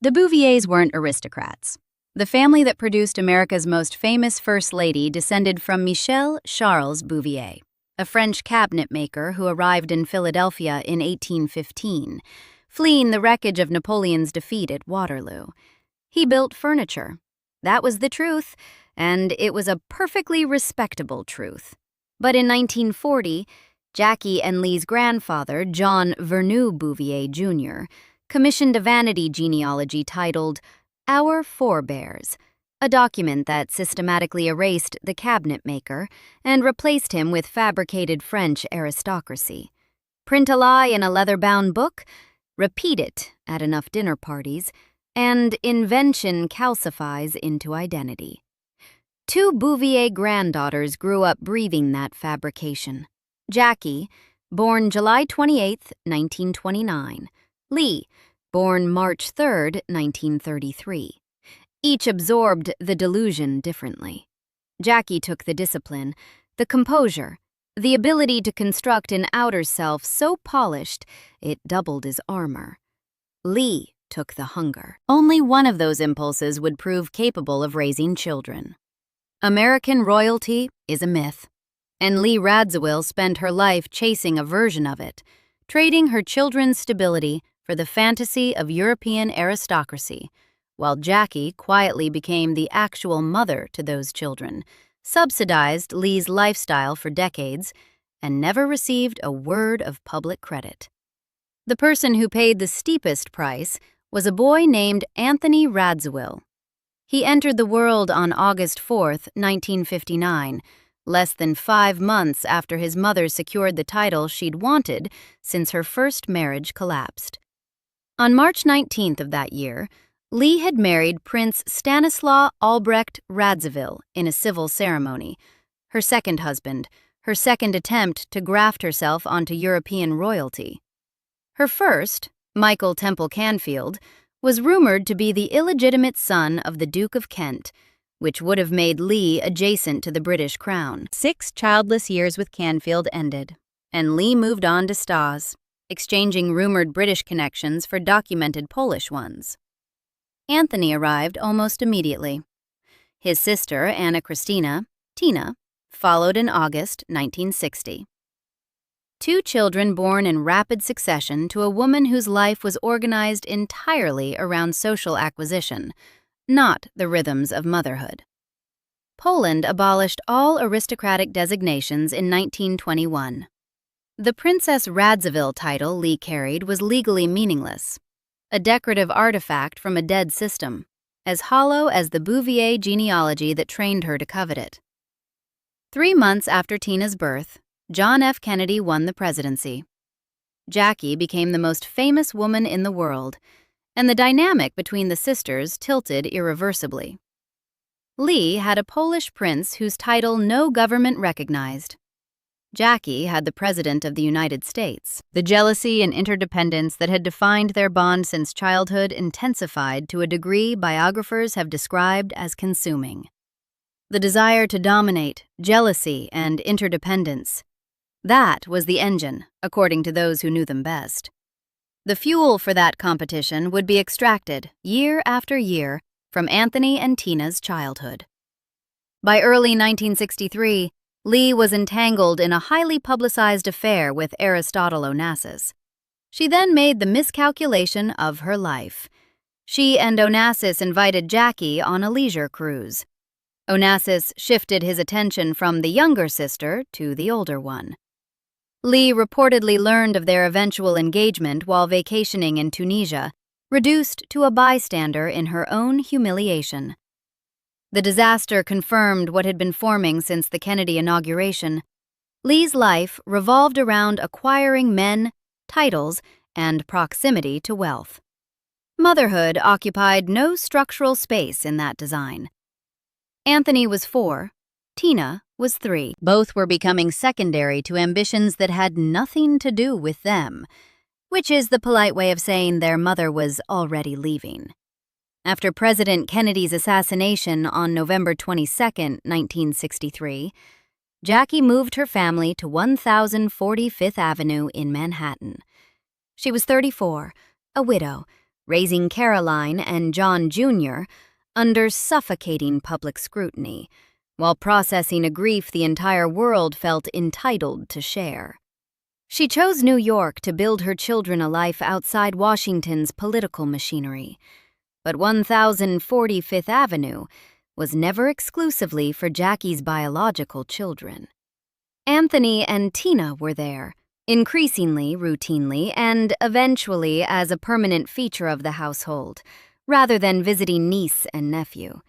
The Bouviers weren't aristocrats. The family that produced America's most famous First Lady descended from Michel Charles Bouvier, a French cabinetmaker who arrived in Philadelphia in 1815, fleeing the wreckage of Napoleon's defeat at Waterloo. He built furniture. That was the truth, and it was a perfectly respectable truth. But in 1940, Jackie and Lee's grandfather, John Vernou Bouvier Jr., commissioned a vanity genealogy titled Our Forebears, a document that systematically erased the cabinetmaker and replaced him with fabricated French aristocracy. Print a lie in a leather-bound book, repeat it at enough dinner parties, and invention calcifies into identity. Two Bouvier granddaughters grew up breathing that fabrication. Jackie, born July 28, 1929. Lee, born March 3, 1933. Each absorbed the delusion differently. Jackie took the discipline, the composure, the ability to construct an outer self so polished it doubled his armor. Lee took the hunger. Only one of those impulses would prove capable of raising children. American royalty is a myth, and Lee Radziwill spent her life chasing a version of it, trading her children's stability for the fantasy of European aristocracy, while Jackie quietly became the actual mother to those children, subsidized Lee's lifestyle for decades, and never received a word of public credit. The person who paid the steepest price was a boy named Anthony Radziwill. He entered the world on August 4, 1959, less than 5 months after his mother secured the title she'd wanted since her first marriage collapsed. On March 19th of that year, Lee had married Prince Stanislaw Albrecht Radziwill in a civil ceremony, her second husband, her second attempt to graft herself onto European royalty. Her first, Michael Temple Canfield, was rumored to be the illegitimate son of the Duke of Kent, which would have made Lee adjacent to the British crown. 6 childless years with Canfield ended, and Lee moved on to Stas, exchanging rumored British connections for documented Polish ones. Anthony arrived almost immediately. His sister, Anna Christina, Tina, followed in August 1960. 2 children born in rapid succession to a woman whose life was organized entirely around social acquisition, not the rhythms of motherhood. Poland abolished all aristocratic designations in 1921. The Princess Radziwill title Lee carried was legally meaningless, a decorative artifact from a dead system, as hollow as the Bouvier genealogy that trained her to covet it. 3 months after Tina's birth, John F. Kennedy won the presidency. Jackie became the most famous woman in the world, and the dynamic between the sisters tilted irreversibly. Lee had a Polish prince whose title no government recognized. Jackie had the President of the United States. The jealousy and interdependence that had defined their bond since childhood intensified to a degree biographers have described as consuming. The desire to dominate, jealousy, and interdependence. That was the engine, according to those who knew them best. The fuel for that competition would be extracted, year after year, from Anthony and Tina's childhood. By early 1963, Lee was entangled in a highly publicized affair with Aristotle Onassis. She then made the miscalculation of her life. She and Onassis invited Jackie on a leisure cruise. Onassis shifted his attention from the younger sister to the older one. Lee reportedly learned of their eventual engagement while vacationing in Tunisia, reduced to a bystander in her own humiliation. The disaster confirmed what had been forming since the Kennedy inauguration. Lee's life revolved around acquiring men, titles, and proximity to wealth. Motherhood occupied no structural space in that design. Anthony was 4, Tina was 3. Both were becoming secondary to ambitions that had nothing to do with them, which is the polite way of saying their mother was already leaving. After President Kennedy's assassination on November 22, 1963, Jackie moved her family to 1040 Fifth Avenue in Manhattan. She was 34, a widow, raising Caroline and John Jr. under suffocating public scrutiny, while processing a grief the entire world felt entitled to share. She chose New York to build her children a life outside Washington's political machinery, but 1040 Fifth Avenue was never exclusively for Jackie's biological children. Anthony and Tina were there, increasingly routinely and eventually as a permanent feature of the household, rather than visiting niece and nephew.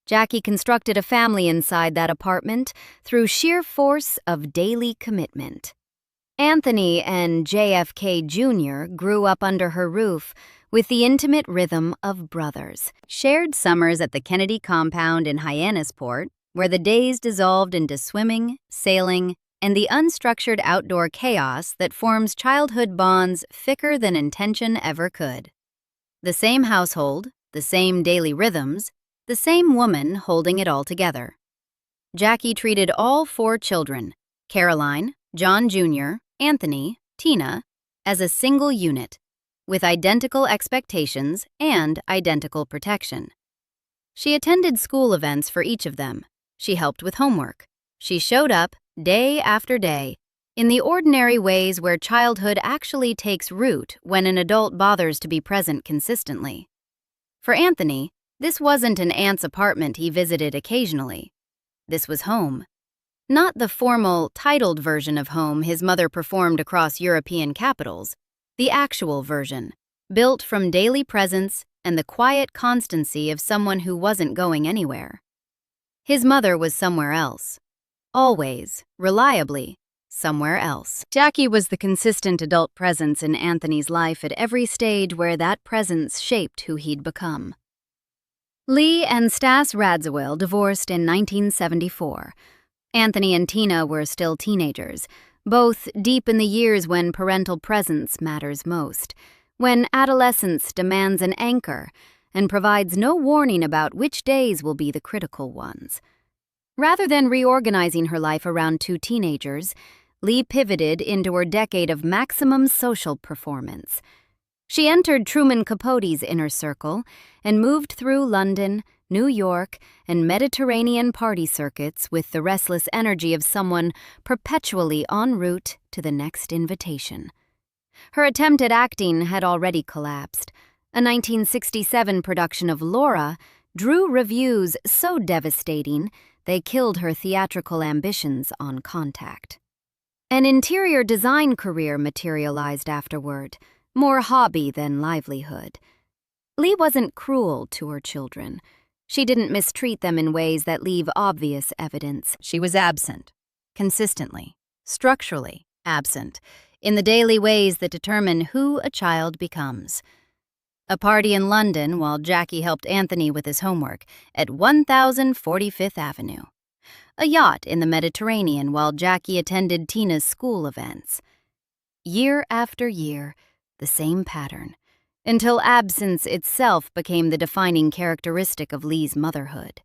Jackie constructed a family inside that apartment through sheer force of daily commitment. Anthony and JFK Jr. grew up under her roof with the intimate rhythm of brothers. Shared summers at the Kennedy compound in Hyannisport, where the days dissolved into swimming, sailing, and the unstructured outdoor chaos that forms childhood bonds thicker than intention ever could. The same household, the same daily rhythms, the same woman holding it all together. Jackie treated all 4 children, Caroline, John Jr., Anthony, Tina, as a single unit, with identical expectations and identical protection. She attended school events for each of them. She helped with homework. She showed up, day after day, in the ordinary ways where childhood actually takes root when an adult bothers to be present consistently. For Anthony, this wasn't an aunt's apartment he visited occasionally. This was home. Not the formal, titled version of home his mother performed across European capitals, the actual version, built from daily presence and the quiet constancy of someone who wasn't going anywhere. His mother was somewhere else. Always, reliably, somewhere else. Jackie was the consistent adult presence in Anthony's life at every stage where that presence shaped who he'd become. Lee and Stas Radziwill divorced in 1974. Anthony and Tina were still teenagers, both deep in the years when parental presence matters most, when adolescence demands an anchor and provides no warning about which days will be the critical ones. Rather than reorganizing her life around 2 teenagers, Lee pivoted into her decade of maximum social performance. She entered Truman Capote's inner circle and moved through London, New York, and Mediterranean party circuits with the restless energy of someone perpetually en route to the next invitation. Her attempt at acting had already collapsed. A 1967 production of Laura drew reviews so devastating they killed her theatrical ambitions on contact. An interior design career materialized afterward, more hobby than livelihood. Lee wasn't cruel to her children. She didn't mistreat them in ways that leave obvious evidence. She was absent, consistently, structurally absent, in the daily ways that determine who a child becomes. A party in London while Jackie helped Anthony with his homework at 1040 Fifth Avenue. A yacht in the Mediterranean while Jackie attended Tina's school events. Year after year, the same pattern, until absence itself became the defining characteristic of Lee's motherhood.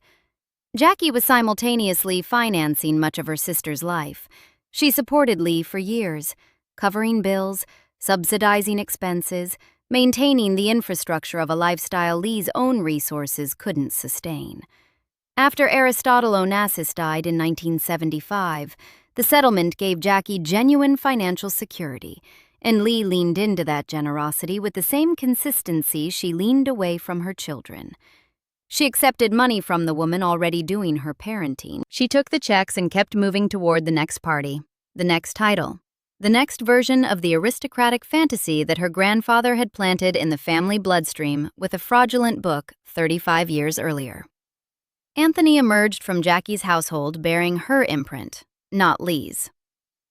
Jackie was simultaneously financing much of her sister's life. She supported Lee for years, covering bills, subsidizing expenses, maintaining the infrastructure of a lifestyle Lee's own resources couldn't sustain. After Aristotle Onassis died in 1975, the settlement gave Jackie genuine financial security, and Lee leaned into that generosity with the same consistency she leaned away from her children. She accepted money from the woman already doing her parenting. She took the checks and kept moving toward the next party, the next title, the next version of the aristocratic fantasy that her grandfather had planted in the family bloodstream with a fraudulent book 35 years earlier. Anthony emerged from Jackie's household bearing her imprint, not Lee's.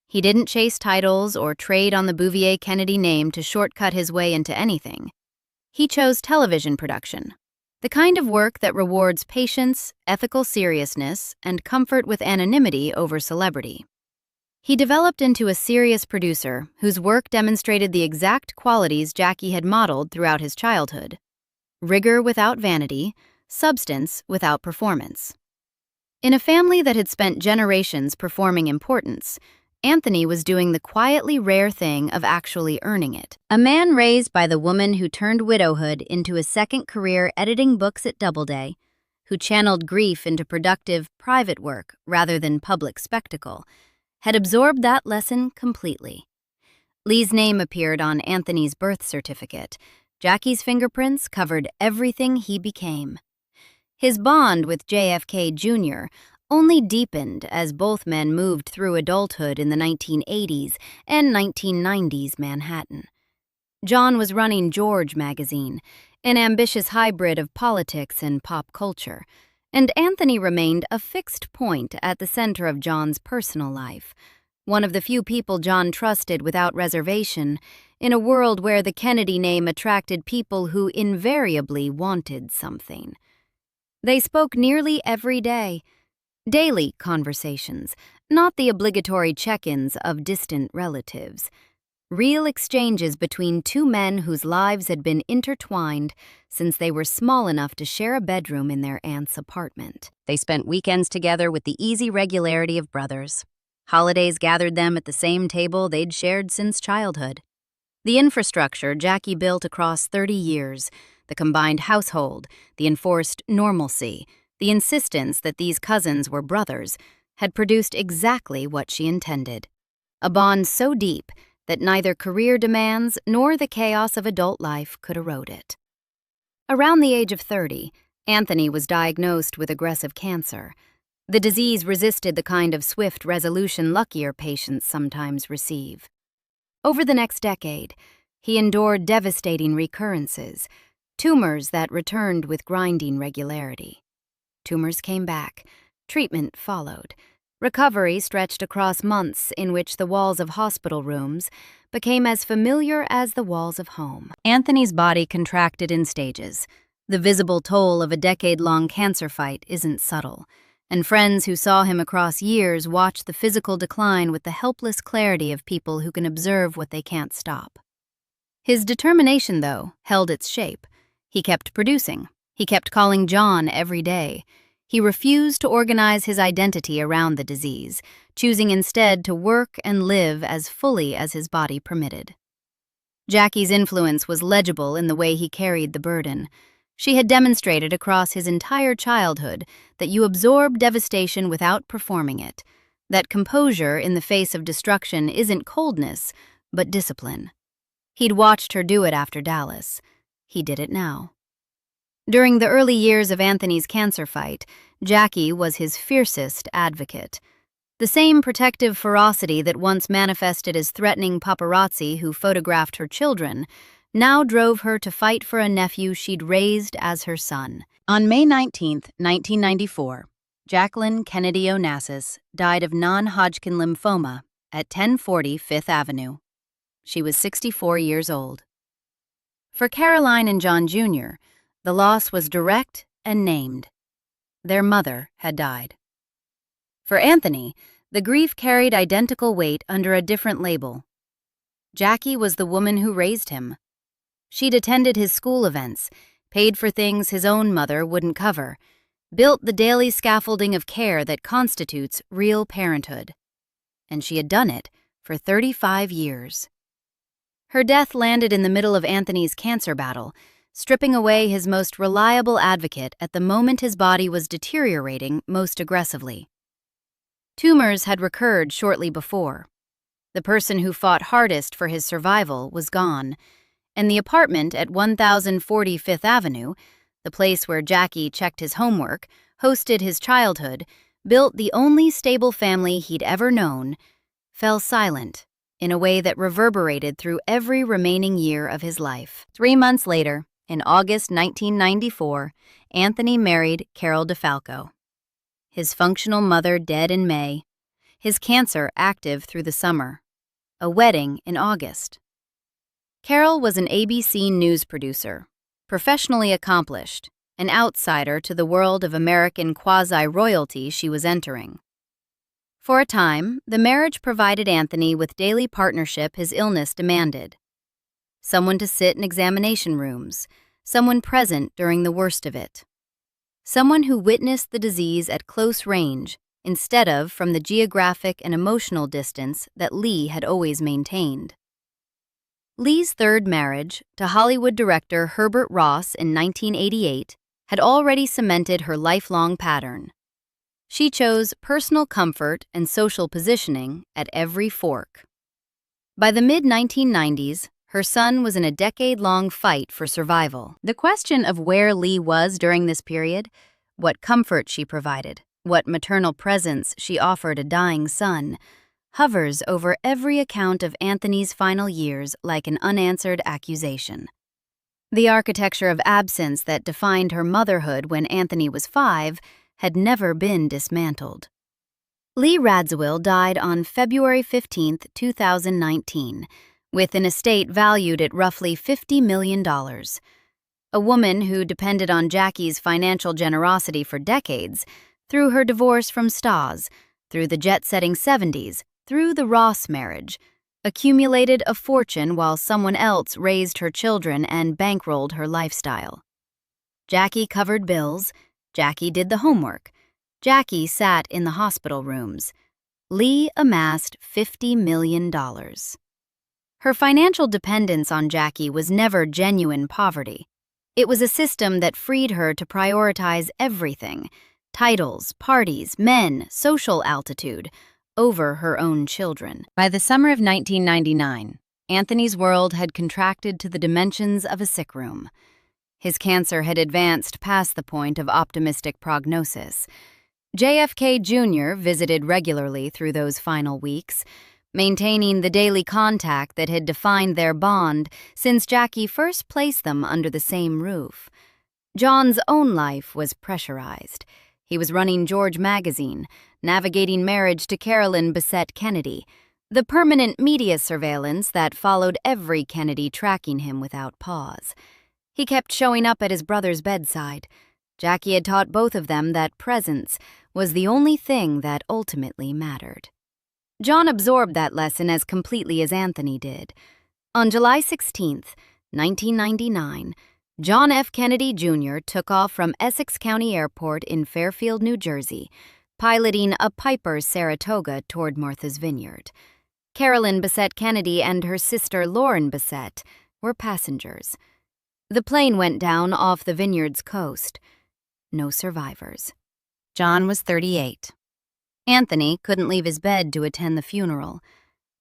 He didn't chase titles or trade on the Bouvier Kennedy name to shortcut his way into anything. He chose television production, the kind of work that rewards patience, ethical seriousness, and comfort with anonymity over celebrity. He developed into a serious producer whose work demonstrated the exact qualities Jackie had modeled throughout his childhood: rigor without vanity, substance without performance. In a family that had spent generations performing importance, Anthony was doing the quietly rare thing of actually earning it. A man raised by the woman who turned widowhood into a second career editing books at Doubleday, who channeled grief into productive, private work rather than public spectacle, had absorbed that lesson completely. Lee's name appeared on Anthony's birth certificate. Jackie's fingerprints covered everything he became. His bond with JFK Jr. only deepened as both men moved through adulthood in the 1980s and 1990s Manhattan. John was running George magazine, an ambitious hybrid of politics and pop culture, and Anthony remained a fixed point at the center of John's personal life, one of the few people John trusted without reservation in a world where the Kennedy name attracted people who invariably wanted something. They spoke nearly every day. Daily conversations, not the obligatory check-ins of distant relatives. Real exchanges between two men whose lives had been intertwined since they were small enough to share a bedroom in their aunt's apartment. They spent weekends together with the easy regularity of brothers. Holidays gathered them at the same table they'd shared since childhood. The infrastructure Jackie built across 30 years, the combined household, the enforced normalcy, the insistence that these cousins were brothers, had produced exactly what she intended. A bond so deep that neither career demands nor the chaos of adult life could erode it. Around the age of 30, Anthony was diagnosed with aggressive cancer. The disease resisted the kind of swift resolution luckier patients sometimes receive. Over the next decade, he endured devastating recurrences, tumors that returned with grinding regularity. Tumors came back. Treatment followed. Recovery stretched across months in which the walls of hospital rooms became as familiar as the walls of home. Anthony's body contracted in stages. The visible toll of a decade-long cancer fight isn't subtle, and friends who saw him across years watched the physical decline with the helpless clarity of people who can observe what they can't stop. His determination, though, held its shape. He kept producing. He kept calling John every day. He refused to organize his identity around the disease, choosing instead to work and live as fully as his body permitted. Jackie's influence was legible in the way he carried the burden. She had demonstrated across his entire childhood that you absorb devastation without performing it, that composure in the face of destruction isn't coldness, but discipline. He'd watched her do it after Dallas. He did it now. During the early years of Anthony's cancer fight, Jackie was his fiercest advocate. The same protective ferocity that once manifested as threatening paparazzi who photographed her children now drove her to fight for a nephew she'd raised as her son. On May 19, 1994, Jacqueline Kennedy Onassis died of non-Hodgkin lymphoma at 1040 Fifth Avenue. She was 64 years old. For Caroline and John Jr., the loss was direct and named. Their mother had died. For Anthony, the grief carried identical weight under a different label. Jackie was the woman who raised him. She'd attended his school events, paid for things his own mother wouldn't cover, built the daily scaffolding of care that constitutes real parenthood. And she had done it for 35 years. Her death landed in the middle of Anthony's cancer battle, stripping away his most reliable advocate at the moment his body was deteriorating most aggressively. Tumors had recurred shortly before. The person who fought hardest for his survival was gone, and the apartment at 1040 Fifth Avenue, the place where Jackie checked his homework, hosted his childhood, built the only stable family he'd ever known, fell silent in a way that reverberated through every remaining year of his life. 3 months later, in August 1994, Anthony married Carol DeFalco. His functional mother dead in May, his cancer active through the summer, a wedding in August. Carol was an ABC news producer, professionally accomplished, an outsider to the world of American quasi-royalty she was entering. For a time, the marriage provided Anthony with daily partnership his illness demanded. Someone to sit in examination rooms, someone present during the worst of it. Someone who witnessed the disease at close range instead of from the geographic and emotional distance that Lee had always maintained. Lee's third marriage, to Hollywood director Herbert Ross in 1988, had already cemented her lifelong pattern. She chose personal comfort and social positioning at every fork. By the mid-1990s, her son was in a decade-long fight for survival. The question of where Lee was during this period, what comfort she provided, what maternal presence she offered a dying son, hovers over every account of Anthony's final years like an unanswered accusation. The architecture of absence that defined her motherhood when Anthony was 5 had never been dismantled. Lee Radziwill died on February 15, 2019, with an estate valued at roughly $50 million. A woman who depended on Jackie's financial generosity for decades, through her divorce from Stas, through the jet-setting 70s, through the Ross marriage, accumulated a fortune while someone else raised her children and bankrolled her lifestyle. Jackie covered bills, Jackie did the homework, Jackie sat in the hospital rooms. Lee amassed $50 million. Her financial dependence on Jackie was never genuine poverty. It was a system that freed her to prioritize everything: titles, parties, men, social altitude, over her own children. By the summer of 1999, Anthony's world had contracted to the dimensions of a sick room. His cancer had advanced past the point of optimistic prognosis. JFK Jr. visited regularly through those final weeks, maintaining the daily contact that had defined their bond since Jackie first placed them under the same roof. John's own life was pressurized. He was running George Magazine, navigating marriage to Carolyn Bessette Kennedy, the permanent media surveillance that followed every Kennedy tracking him without pause. He kept showing up at his brother's bedside. Jackie had taught both of them that presence was the only thing that ultimately mattered. John absorbed that lesson as completely as Anthony did. On July 16, 1999, John F. Kennedy Jr. took off from Essex County Airport in Fairfield, New Jersey, piloting a Piper Saratoga toward Martha's Vineyard. Carolyn Bessette Kennedy and her sister Lauren Bessette were passengers. The plane went down off the vineyard's coast. No survivors. John was 38. Anthony couldn't leave his bed to attend the funeral.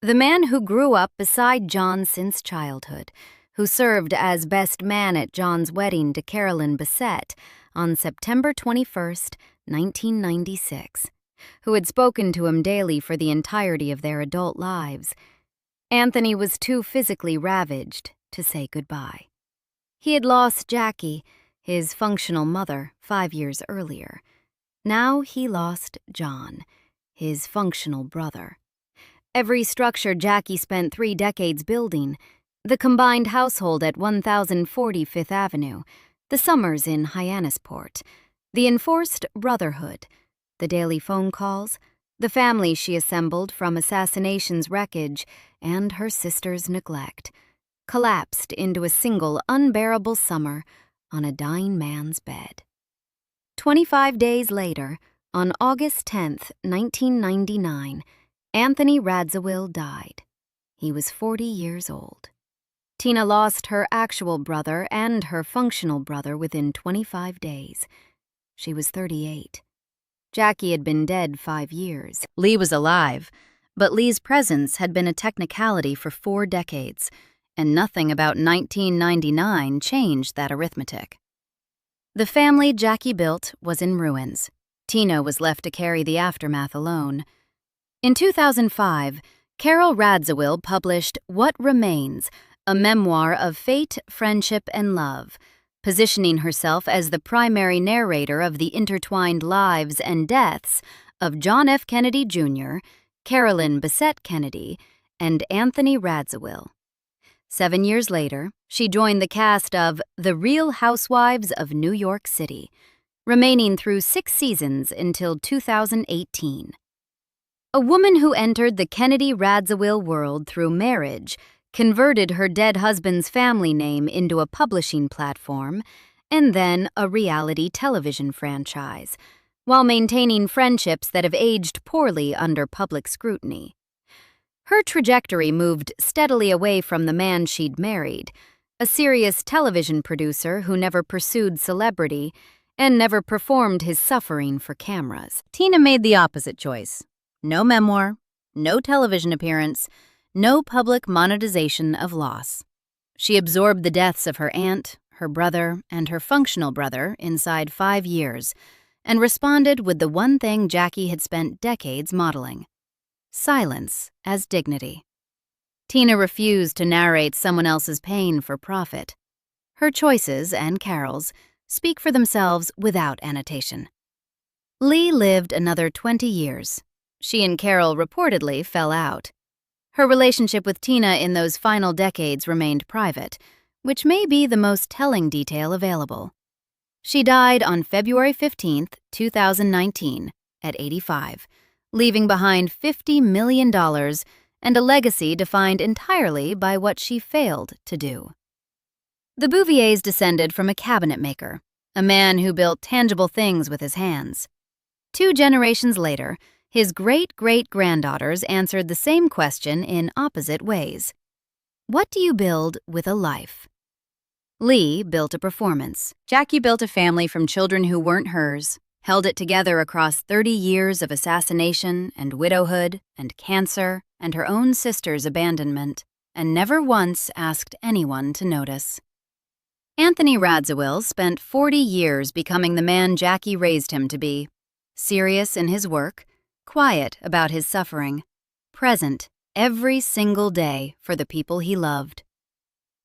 The man who grew up beside John since childhood, who served as best man at John's wedding to Carolyn Bessette on September 21, 1996, who had spoken to him daily for the entirety of their adult lives. Anthony was too physically ravaged to say goodbye. He had lost Jackie, his functional mother, 5 years earlier. Now he lost John, his functional brother. Every structure Jackie spent 3 decades building, the combined household at 1040 Fifth Avenue, the summers in Hyannisport, the enforced brotherhood, the daily phone calls, the family she assembled from assassination's wreckage and her sister's neglect, collapsed into a single unbearable summer on a dying man's bed. 25 days later, on August 10, 1999, Anthony Radziwill died. He was 40 years old. Tina lost her actual brother and her functional brother within 25 days. She was 38. Jackie had been dead 5 years. Lee was alive, but Lee's presence had been a technicality for 4 decades, and nothing about 1999 changed that arithmetic. The family Jackie built was in ruins. Tina was left to carry the aftermath alone. In 2005, Carol Radziwill published What Remains, a memoir of fate, friendship, and love, positioning herself as the primary narrator of the intertwined lives and deaths of John F. Kennedy Jr., Carolyn Bessette Kennedy, and Anthony Radziwill. 7 years later, she joined the cast of The Real Housewives of New York City, remaining through 6 seasons until 2018. A woman who entered the Kennedy Radziwill world through marriage, converted her dead husband's family name into a publishing platform, and then a reality television franchise, while maintaining friendships that have aged poorly under public scrutiny. Her trajectory moved steadily away from the man she'd married, a serious television producer who never pursued celebrity and never performed his suffering for cameras. Tina made the opposite choice. No memoir, no television appearance, no public monetization of loss. She absorbed the deaths of her aunt, her brother, and her functional brother inside 5 years, and responded with the one thing Jackie had spent decades modeling: silence as dignity. Tina refused to narrate someone else's pain for profit. Her choices, and Carol's, speak for themselves without annotation. Lee lived another 20 years. She and Carol reportedly fell out. Her relationship with Tina in those final decades remained private, which may be the most telling detail available. She died on February 15, 2019, at 85, leaving behind $50 million and a legacy defined entirely by what she failed to do. The Bouviers descended from a cabinet maker, a man who built tangible things with his hands. 2 generations later, his great-great-granddaughters answered the same question in opposite ways. What do you build with a life? Lee built a performance. Jackie built a family from children who weren't hers, held it together across 30 years of assassination and widowhood and cancer and her own sister's abandonment, and never once asked anyone to notice. Anthony Radziwill spent 40 years becoming the man Jackie raised him to be. Serious in his work, quiet about his suffering, present every single day for the people he loved.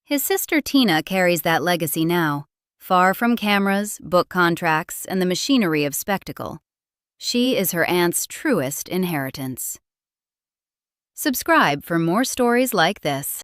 His sister Tina carries that legacy now, far from cameras, book contracts, and the machinery of spectacle. She is her aunt's truest inheritance. Subscribe for more stories like this.